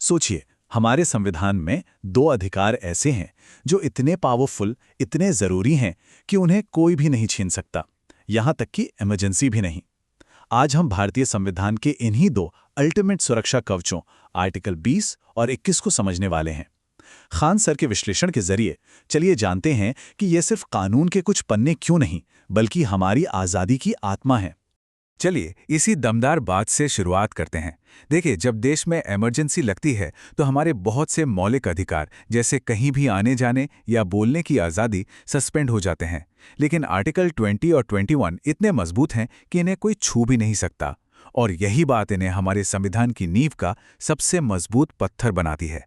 सोचिए, हमारे संविधान में दो अधिकार ऐसे हैं जो इतने पावरफुल, इतने जरूरी हैं कि उन्हें कोई भी नहीं छीन सकता, यहां तक कि इमरजेंसी भी नहीं। आज हम भारतीय संविधान के इन्हीं दो अल्टीमेट सुरक्षा कवचों आर्टिकल 20 और 21 को समझने वाले हैं। खान सर के विश्लेषण के जरिए चलिए जानते हैं कि ये सिर्फ कानून के कुछ पन्ने क्यों नहीं, बल्कि हमारी आज़ादी की आत्मा है। चलिए इसी दमदार बात से शुरुआत करते हैं। देखिए, जब देश में इमरजेंसी लगती है तो हमारे बहुत से मौलिक अधिकार जैसे कहीं भी आने जाने या बोलने की आज़ादी सस्पेंड हो जाते हैं। लेकिन आर्टिकल 20 और 21 इतने मजबूत हैं कि इन्हें कोई छू भी नहीं सकता, और यही बात इन्हें हमारे संविधान की नींव का सबसे मजबूत पत्थर बनाती है।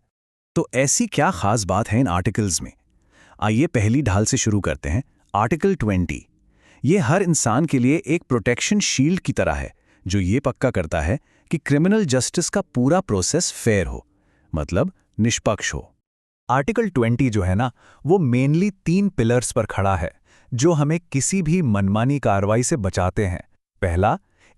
तो ऐसी क्या खास बात है इन आर्टिकल्स में? आइए पहली ढाल से शुरू करते हैं। आर्टिकल 20 ये हर इंसान के लिए एक प्रोटेक्शन शील्ड की तरह है, जो ये पक्का करता है कि क्रिमिनल जस्टिस का पूरा प्रोसेस फेयर हो, मतलब निष्पक्ष हो। आर्टिकल 20 जो है ना, वो मेनली 3 पिलर्स पर खड़ा है जो हमें किसी भी मनमानी कार्रवाई से बचाते हैं। पहला,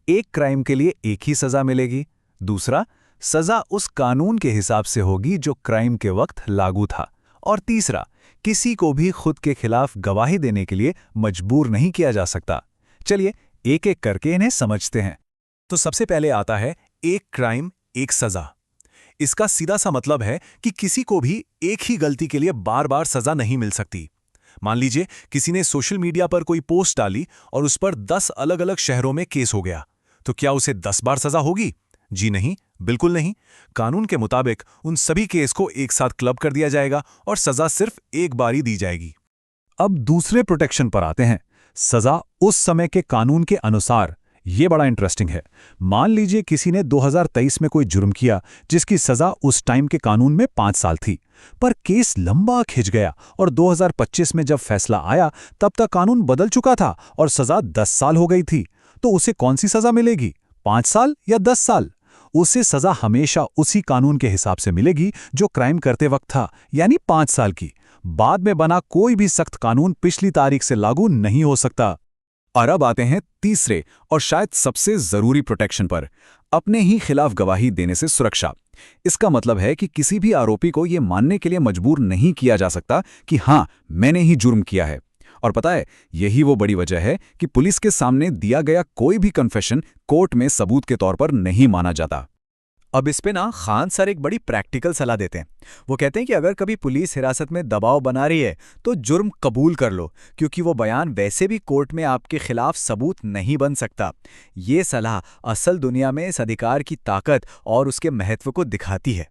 एक क्राइम के लिए एक ही सजा मिलेगी। दूसरा, सजा उस कानून के हिसाब से होगी जो क्राइम के वक्त लागू था। और तीसरा, किसी को भी खुद के खिलाफ गवाही देने के लिए मजबूर नहीं किया जा सकता। चलिए एक एक करके इन्हें समझते हैं। तो सबसे पहले आता है एक क्राइम एक सजा। इसका सीधा सा मतलब है कि किसी को भी एक ही गलती के लिए बार बार सजा नहीं मिल सकती। मान लीजिए किसी ने सोशल मीडिया पर कोई पोस्ट डाली और उस पर 10 अलग अलग शहरों में केस हो गया, तो क्या उसे 10 बार सजा होगी? जी नहीं, बिल्कुल नहीं। कानून के मुताबिक उन सभी केस को एक साथ क्लब कर दिया जाएगा और सजा सिर्फ एक बार ही दी जाएगी। अब दूसरे प्रोटेक्शन पर आते हैं, सजा उस समय के कानून के अनुसार। ये बड़ा इंटरेस्टिंग है। मान लीजिए किसी ने 2023 में कोई जुर्म किया जिसकी सजा उस टाइम के कानून में 5 साल थी, पर केस लंबा खिंच गया और 2025 में जब फैसला आया तब तक कानून बदल चुका था और सजा 10 साल हो गई थी। तो उसे कौन सी सजा मिलेगी, 5 साल या 10 साल? उसे सजा हमेशा उसी कानून के हिसाब से मिलेगी जो क्राइम करते वक्त था, यानी 5 साल की। बाद में बना कोई भी सख्त कानून पिछली तारीख से लागू नहीं हो सकता। और अब आते हैं तीसरे और शायद सबसे जरूरी प्रोटेक्शन पर, अपने ही खिलाफ गवाही देने से सुरक्षा। इसका मतलब है कि किसी भी आरोपी को यह मानने के लिए मजबूर नहीं किया जा सकता कि हां, मैंने ही जुर्म किया है। और पता है, यही वो बड़ी वजह है कि पुलिस के सामने दिया गया कोई भी कन्फेशन कोर्ट में सबूत के तौर पर नहीं माना जाता। अब इस पे ना खान सर एक बड़ी प्रैक्टिकल सलाह देते हैं। वो कहते हैं कि अगर कभी पुलिस हिरासत में दबाव बना रही है तो जुर्म कबूल कर लो, क्योंकि वो बयान वैसे भी कोर्ट में आपके खिलाफ सबूत नहीं बन सकता। ये सलाह असल दुनिया में इस अधिकार की ताकत और उसके महत्व को दिखाती है।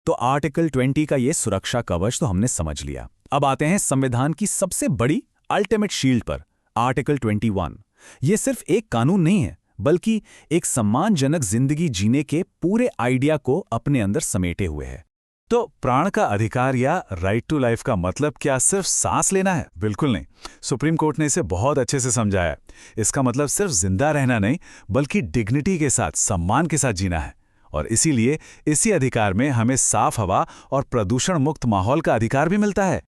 तो आर्टिकल 20 का ये सुरक्षा कवच तो हमने समझ लिया। अब आते हैं संविधान की सबसे बड़ी अल्टीमेट शील्ड पर, आर्टिकल 21। ये सिर्फ एक कानून नहीं है, बल्कि एक सम्मानजनक जिंदगी जीने के पूरे आइडिया को अपने अंदर समेटे हुए है। तो प्राण का अधिकार या राइट टू लाइफ का मतलब क्या सिर्फ सांस लेना है? बिल्कुल नहीं। सुप्रीम कोर्ट ने इसे बहुत अच्छे से समझाया। इसका मतलब सिर्फ जिंदा रहना नहीं, बल्कि डिग्निटी के साथ, सम्मान के साथ जीना है। और इसीलिए इसी अधिकार में हमें साफ हवा और प्रदूषण मुक्त माहौल का अधिकार भी मिलता है।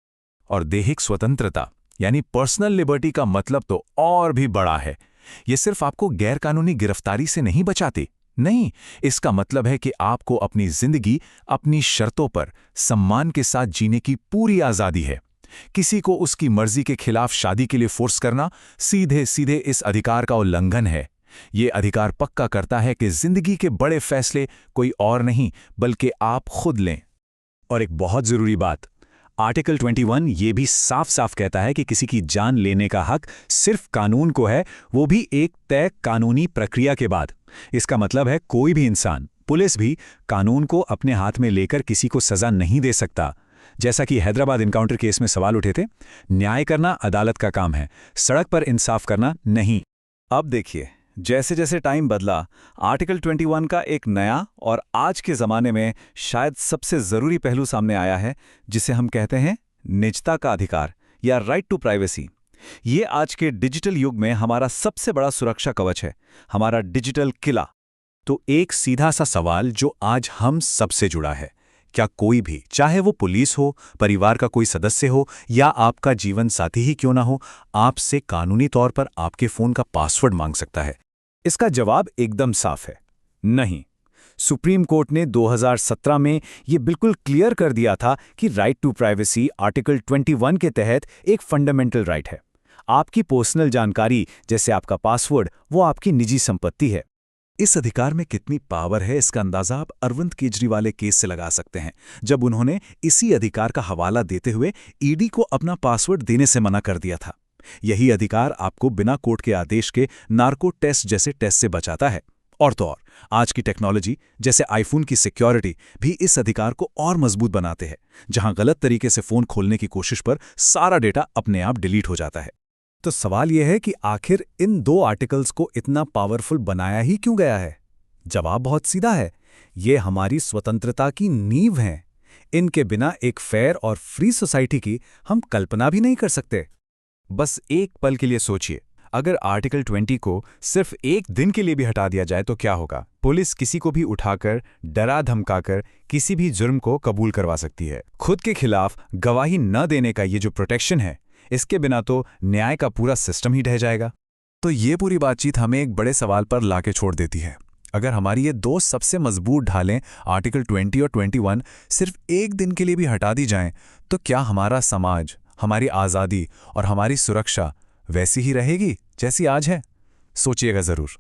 और दैहिक स्वतंत्रता यानी पर्सनल लिबर्टी का मतलब तो और भी बड़ा है। ये सिर्फ आपको गैरकानूनी गिरफ्तारी से नहीं बचाती, नहीं, इसका मतलब है कि आपको अपनी जिंदगी अपनी शर्तों पर सम्मान के साथ जीने की पूरी आजादी है। किसी को उसकी मर्जी के खिलाफ शादी के लिए फोर्स करना सीधे सीधे इस अधिकार का उल्लंघन है। ये अधिकार पक्का करता है कि जिंदगी के बड़े फैसले कोई और नहीं बल्कि आप खुद लें। और एक बहुत जरूरी बात, आर्टिकल 21 ये भी साफ साफ कहता है कि किसी की जान लेने का हक सिर्फ कानून को है, वो भी एक तय कानूनी प्रक्रिया के बाद। इसका मतलब है कोई भी इंसान, पुलिस भी, कानून को अपने हाथ में लेकर किसी को सजा नहीं दे सकता। जैसा कि हैदराबाद इनकाउंटर केस में सवाल उठे थे, न्याय करना अदालत का काम है, सड़क पर इंसाफ करना नहीं। अब देखिए, जैसे जैसे टाइम बदला, आर्टिकल 21 का एक नया और आज के ज़माने में शायद सबसे ज़रूरी पहलू सामने आया है, जिसे हम कहते हैं निजता का अधिकार या राइट टू प्राइवेसी। ये आज के डिजिटल युग में हमारा सबसे बड़ा सुरक्षा कवच है, हमारा डिजिटल किला। तो एक सीधा सा सवाल जो आज हम सबसे जुड़ा है, क्या कोई भी, चाहे वो पुलिस हो, परिवार का कोई सदस्य हो या आपका जीवन साथी ही क्यों ना हो, आपसे कानूनी तौर पर आपके फोन का पासवर्ड मांग सकता है? इसका जवाब एकदम साफ है, नहीं। सुप्रीम कोर्ट ने 2017 में ये बिल्कुल क्लियर कर दिया था कि राइट टू प्राइवेसी आर्टिकल 21 के तहत एक फंडामेंटल राइट है। आपकी पर्सनल जानकारी जैसे आपका पासवर्ड वो आपकी निजी संपत्ति है। इस अधिकार में कितनी पावर है इसका अंदाजा आप अरविंद केजरीवाल के केस से लगा सकते हैं, जब उन्होंने इसी अधिकार का हवाला देते हुए ईडी को अपना पासवर्ड देने से मना कर दिया था। यही अधिकार आपको बिना कोर्ट के आदेश के नार्को टेस्ट जैसे टेस्ट से बचाता है। और तो और आज की टेक्नोलॉजी जैसे आईफोन की सिक्योरिटी भी इस अधिकार को और मजबूत बनाते हैं, जहां गलत तरीके से फोन खोलने की कोशिश पर सारा डेटा अपने आप डिलीट हो जाता है। तो सवाल यह है कि आखिर इन दो आर्टिकल्स को इतना पावरफुल बनाया ही क्यों गया है? जवाब बहुत सीधा है, ये हमारी स्वतंत्रता की नींव हैं। इनके बिना एक फेयर और फ्री सोसाइटी की हम कल्पना भी नहीं कर सकते। बस एक पल के लिए सोचिए, अगर आर्टिकल 20 को सिर्फ एक दिन के लिए भी हटा दिया जाए तो क्या होगा? पुलिस किसी को भी उठाकर डरा धमकाकर किसी भी जुर्म को कबूल करवा सकती है। खुद के खिलाफ गवाही न देने का ये जो प्रोटेक्शन है, इसके बिना तो न्याय का पूरा सिस्टम ही ढह जाएगा। तो ये पूरी बातचीत हमें एक बड़े सवाल पर लाके छोड़ देती है। अगर हमारी ये दो सबसे मजबूत ढालें आर्टिकल 20 और 21 सिर्फ एक दिन के लिए भी हटा दी जाएं, तो क्या हमारा समाज, हमारी आज़ादी और हमारी सुरक्षा वैसी ही रहेगी जैसी आज है? सोचिएगा ज़रूर।